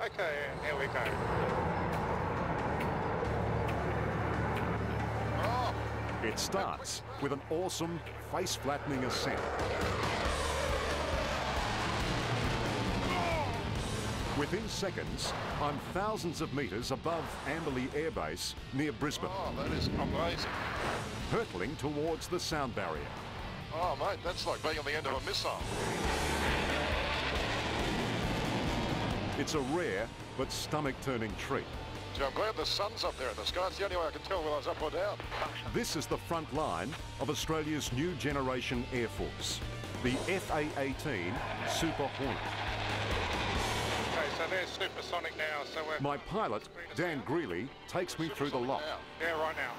Okay, here we go. Oh. It starts with an awesome, face-flattening ascent. Within seconds, I'm thousands of metres above Amberley Air Base near Brisbane. Oh, that is amazing. Hurtling towards the sound barrier. Oh, mate, that's like being on the end of a missile. It's a rare but stomach-turning treat. Gee, I'm glad the sun's up there in the sky. It's the only way I can tell whether I was up or down. This is the front line of Australia's new generation Air Force, the F-18 Super Hornet. Okay, so they're supersonic now, so we're... My pilot, Dan Greeley, takes me through the lock. Yeah, right now.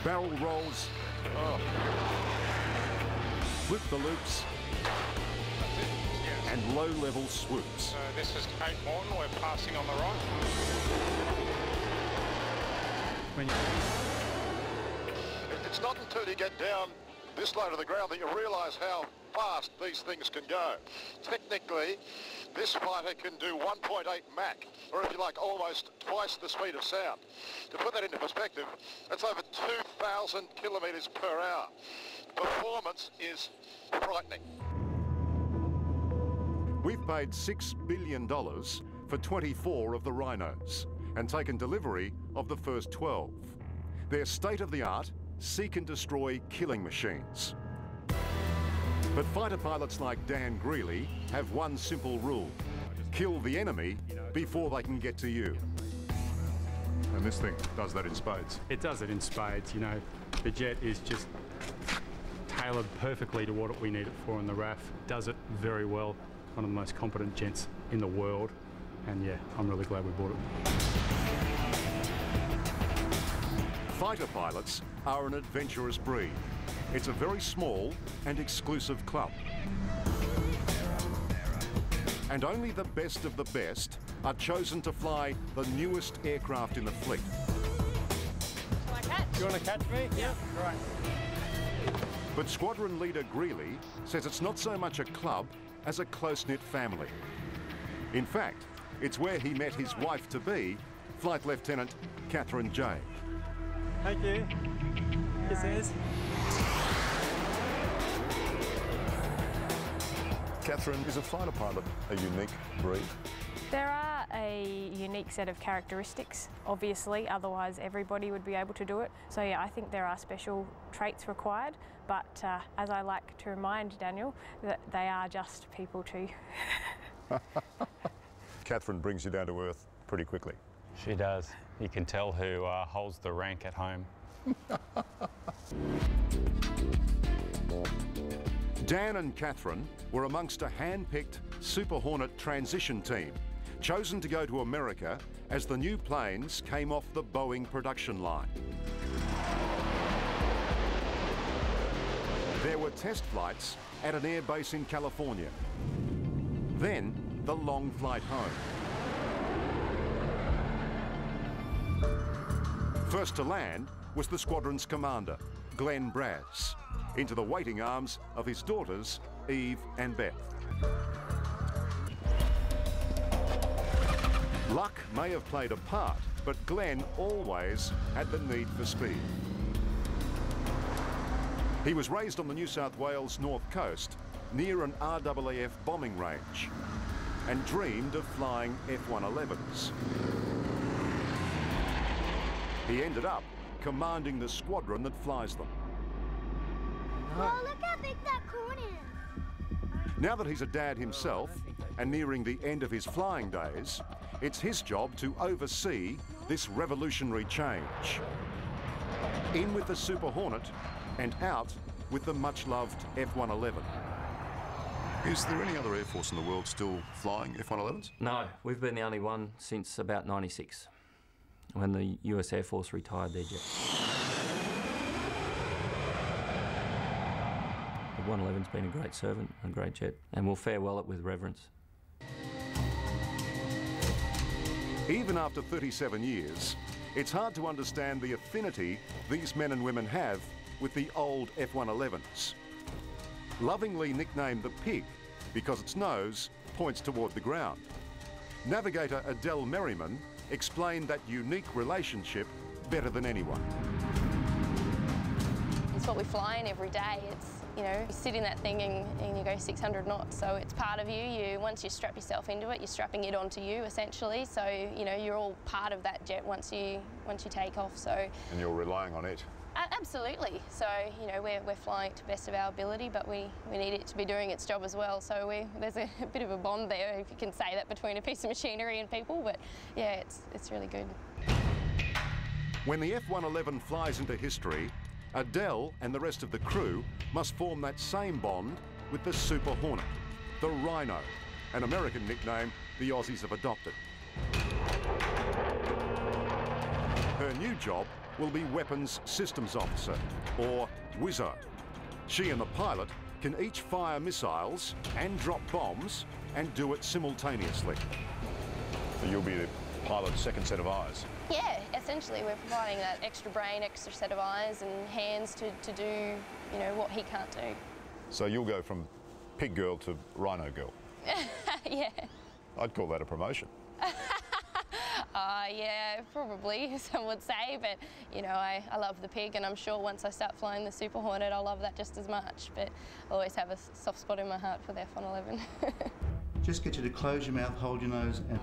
Barrel rolls, flip the loops, That's it. Yes. and low-level swoops. So this is Cape Morton, we're passing on the right. It's not until you get down this low to the ground that you realise how fast these things can go. Technically, this fighter can do 1.8 Mach, or if you like, almost twice the speed of sound. To put that into perspective, that's over 2,000 kilometres per hour. Performance is frightening. We've paid $6 billion for 24 of the Rhinos and taken delivery of the first 12. They're state-of-the-art, seek-and-destroy killing machines. But fighter pilots like Dan Greeley have one simple rule: kill the enemy before they can get to you. And this thing does that in spades. It does it in spades, you know. The jet is just tailored perfectly to what we need it for, and the RAF does it very well. One of the most competent jets in the world, and yeah, I'm really glad we bought it. Fighter pilots are an adventurous breed. It's a very small and exclusive club. And only the best of the best are chosen to fly the newest aircraft in the fleet. Shall I catch? You want to catch me? Yeah. Right. But Squadron Leader Greeley says it's not so much a club as a close-knit family. In fact, it's where he met his wife-to-be, Flight Lieutenant Catherine J. Thank you. Kisses. Catherine, is a fighter pilot a unique breed? There are a unique set of characteristics, obviously, otherwise everybody would be able to do it. So yeah, I think there are special traits required, but as I like to remind Daniel, that they are just people too. Catherine brings you down to earth pretty quickly. She does. You can tell who holds the rank at home. Dan and Catherine were amongst a hand-picked Super Hornet transition team, chosen to go to America as the new planes came off the Boeing production line. There were test flights at an air base in California. Then the long flight home. First to land was the squadron's commander, Glenn Braz, into the waiting arms of his daughters, Eve and Beth. Luck may have played a part, but Glenn always had the need for speed. He was raised on the New South Wales north coast near an RAAF bombing range and dreamed of flying F-111s. He ended up commanding the squadron that flies them. Oh, look how big that corn is. Now that he's a dad himself and nearing the end of his flying days, it's his job to oversee this revolutionary change. In with the Super Hornet and out with the much-loved F-111. Is there any other Air Force in the world still flying F-111s? No, we've been the only one since about '96, when the US Air Force retired their jet. The 111's been a great servant, a great jet, and we'll farewell it with reverence. Even after 37 years, it's hard to understand the affinity these men and women have with the old F-111s. Lovingly nicknamed the Pig because its nose points toward the ground. Navigator Adele Merriman explained that unique relationship better than anyone. It's what we fly in every day. It's, you know, you sit in that thing and you go 600 knots, so it's part of you. Once you strap yourself into it, you're strapping it onto you, essentially. So, you know, you're all part of that jet once you take off. So. And you're relying on it? Absolutely. So, you know, we're flying to the best of our ability, but we need it to be doing its job as well. So there's a bit of a bond there, if you can say that, between a piece of machinery and people. But yeah, it's really good. When the F-111 flies into history, Adele and the rest of the crew must form that same bond with the Super Hornet, the Rhino, an American nickname the Aussies have adopted. Her new job will be Weapons Systems Officer, or WISO. She and the pilot can each fire missiles and drop bombs and do it simultaneously. So you'll be the pilot's second set of eyes? Yeah, essentially we're providing that extra brain, extra set of eyes and hands to do, you know, what he can't do. So you'll go from pig girl to rhino girl? Yeah. I'd call that a promotion. Yeah, probably, some would say, but, you know, I love the pig, and I'm sure once I start flying the Super Hornet, I'll love that just as much, but I always have a soft spot in my heart for the F-111. Just get you to close your mouth, hold your nose, and...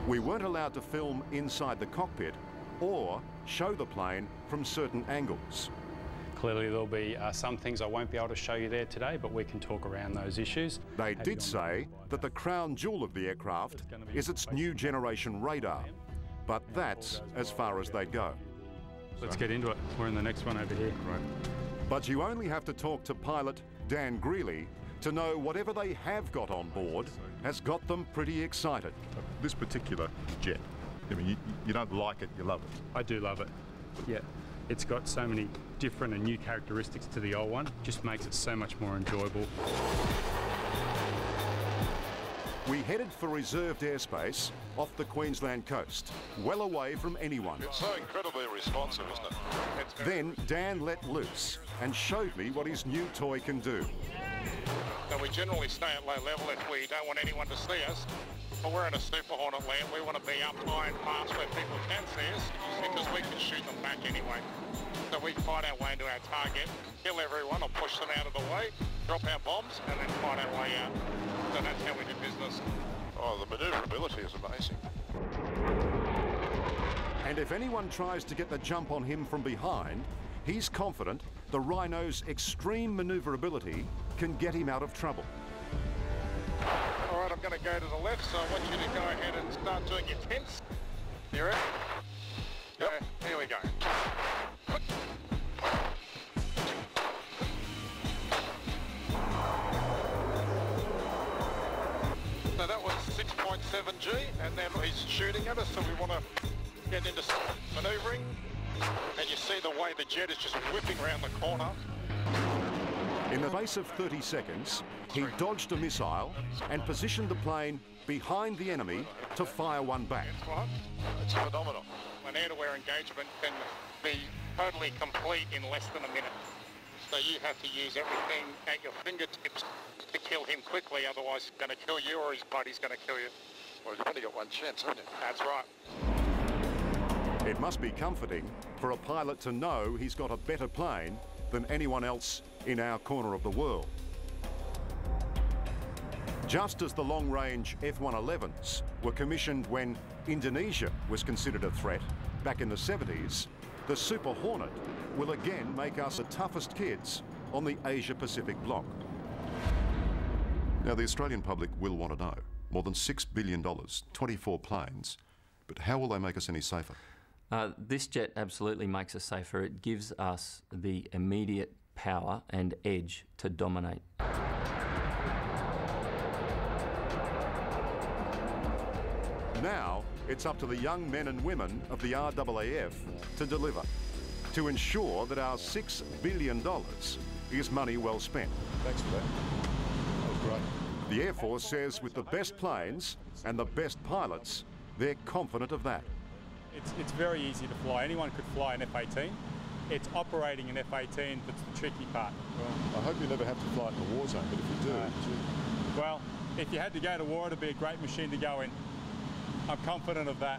We weren't allowed to film inside the cockpit or show the plane from certain angles. Clearly there'll be some things I won't be able to show you there today, but we can talk around those issues. They did say that the crown jewel of the aircraft is its new generation radar, but that's as far as they go. Let's get into it. We're in the next one over here. Right. But you only have to talk to pilot Dan Greeley to know whatever they have got on board has got them pretty excited. This particular jet, I mean, you don't like it, you love it. I do love it. Yeah, it's got so many different and new characteristics to the old one. Just makes it so much more enjoyable. We headed for reserved airspace off the Queensland coast, well away from anyone. It's so incredibly responsive, isn't it? Then Dan let loose and showed me what his new toy can do. So we generally stay at low level if we don't want anyone to see us. But we're in a Super Hornet land. We want to be up high and fast where people can see us because we can shoot them back anyway. So we fight our way into our target, kill everyone or push them out of the way, drop our bombs and then fight our way out. So that's how we do business. Oh, the manoeuvrability is amazing. And if anyone tries to get the jump on him from behind, he's confident the Rhino's extreme manoeuvrability can get him out of trouble. All right, I'm going to go to the left, so I want you to go ahead and start doing your tense. You ready? Yep. Here we go. So that was 6.7G, and then he's shooting at us, so we want to get into manoeuvring. And you see the way the jet is just whipping around the corner. In the space of 30 seconds, he dodged a missile and positioned the plane behind the enemy to fire one back. It's phenomenal. An air-to-air engagement can be totally complete in less than a minute. So you have to use everything at your fingertips to kill him quickly, otherwise he's going to kill you or his buddy's going to kill you. Well, you've only got one chance, haven't you? That's right. It must be comforting for a pilot to know he's got a better plane than anyone else in our corner of the world. Just as the long-range F-111s were commissioned when Indonesia was considered a threat back in the 70s, the Super Hornet will again make us the toughest kids on the Asia-Pacific bloc. Now, the Australian public will want to know. More than $6 billion, 24 planes, but how will they make us any safer? This jet absolutely makes us safer. It gives us the immediate power and edge to dominate. Now, it's up to the young men and women of the RAAF to deliver, to ensure that our $6 billion is money well spent. Thanks for that. That was great. The Air Force says with the best planes and the best pilots, they're confident of that. It's very easy to fly. Anyone could fly an F-18. It's operating an F-18 that's the tricky part. Well, I hope you never have to fly it in a war zone, but if you do... Well, if you had to go to war, it'd be a great machine to go in. I'm confident of that.